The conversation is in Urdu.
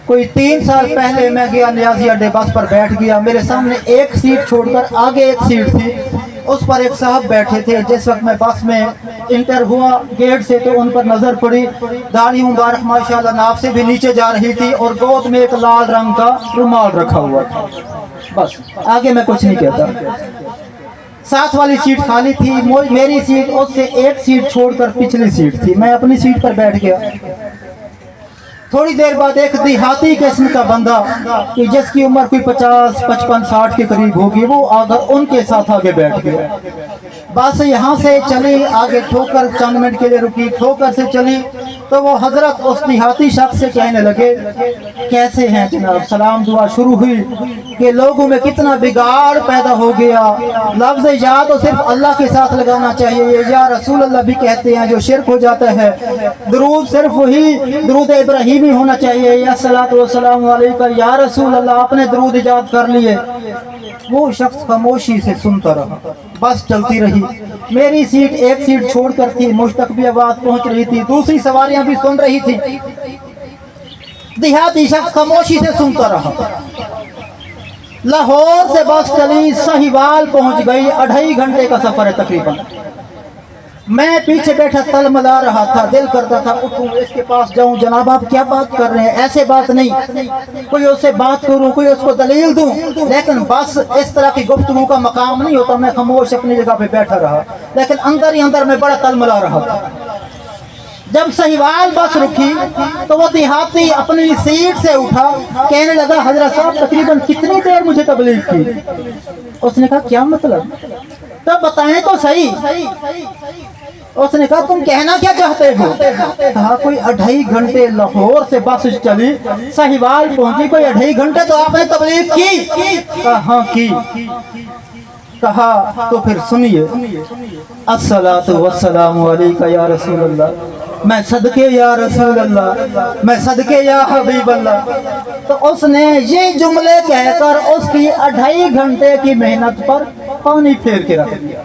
کوئی 3 سال پہلے میں گیا نیازی اڈے، بس پر بیٹھ گیا، میرے سامنے ایک سیٹ چھوڑ کر آگے ایک سیٹ تھی، اس پر ایک صاحب بیٹھے تھے۔ جس وقت میں بس میں انٹر ہوا گیٹ سے تو ان پر نظر پڑی، داڑھی مبارک ماشاءاللہ ناف سے بھی نیچے جا رہی تھی، اور گود میں ایک لال رنگ کا رومال رکھا ہوا تھا۔ بس آگے میں کچھ نہیں کہتا۔ ساتھ والی سیٹ خالی تھی، میری سیٹ اس سے ایک سیٹ چھوڑ کر پچھلی سیٹ تھی، میں اپنی سیٹ پر بیٹھ گیا۔ تھوڑی دیر بعد ایک دیہاتی قسم کا بندہ کہ جس کی عمر کوئی 50 55 60 کے قریب ہوگی، وہ آگر ان کے ساتھ آگے بیٹھ گیا۔ بس یہاں سے چلی آگے، ٹھوکر چند منٹ کے لیے رکی، ٹھوکر سے چلی تو وہ حضرت اس دیہاتی شخص سے کہنے لگے کیسے ہیں جناب، سلام دعا شروع ہوئی کہ لوگوں میں کتنا بگاڑ پیدا ہو گیا، لفظ یا تو صرف اللہ کے ساتھ لگانا چاہیے، یہ یا رسول اللہ بھی کہتے ہیں جو شرک ہو جاتا ہے، درود صرف وہی درود ابراہیمی ہونا چاہیے، یا الصلاۃ والسلام علیکہ یا رسول اللہ، اپنے درود ایجاد کر لیے۔ وہ شخص خاموشی سے سنتا رہا، بس چلتی رہی۔ میری سیٹ ایک سیٹ چھوڑ کر تھی، مجھ تک بھی آواز پہنچ رہی تھی، دوسری سواریاں بھی سن رہی تھی۔ دیہاتی شخص خاموشی سے سنتا رہا۔ لاہور سے بس چلی، سہیوال پہنچ گئی، 2.5 گھنٹے کا سفر ہے تقریباً۔ میں پیچھے بیٹھا تل ملا رہا تھا، دل کرتا تھا اٹھوں اس کے پاس جاؤں، جناب آپ کیا بات کر رہے ہیں، ایسے بات نہیں، کوئی اس سے بات کروں، کوئی اس کو دلیل دوں، لیکن بس اس طرح کی گفتگو کا مقام نہیں ہوتا۔ میں خاموش اپنی جگہ پہ بیٹھا رہا، لیکن اندر ہی اندر میں بڑا تل ملا رہا تھا۔ جب سہیوال بس رکی تو وہ دیہاتی اپنی سیٹ سے اٹھا، کہنے لگا حضرت صاحب تقریباً کتنی دیر مجھے تبلیغ کی؟ اس نے کہا کیا مطلب، تب بتائیں تو صحیح۔ اس نے کہا تم کہنا کیا چاہتے ہو؟ کہا کوئی 2.5 گھنٹے لاہور سے بس چلی، سہیوال پہنچی، کوئی 2.5 گھنٹے تو آپ نے تبلیغ کی؟ کہا ہاں کی۔ کہا تو پھر سنیے، الصلاۃ والسلام علیکہ یا رسول اللہ، میں صدقے یا رسول اللہ، میں صدقے یا حبیب اللہ۔ تو اس نے یہ جملے کہہ کر اس کی 2.5 گھنٹے کی محنت پر پانی پھیر کے رکھ دیا۔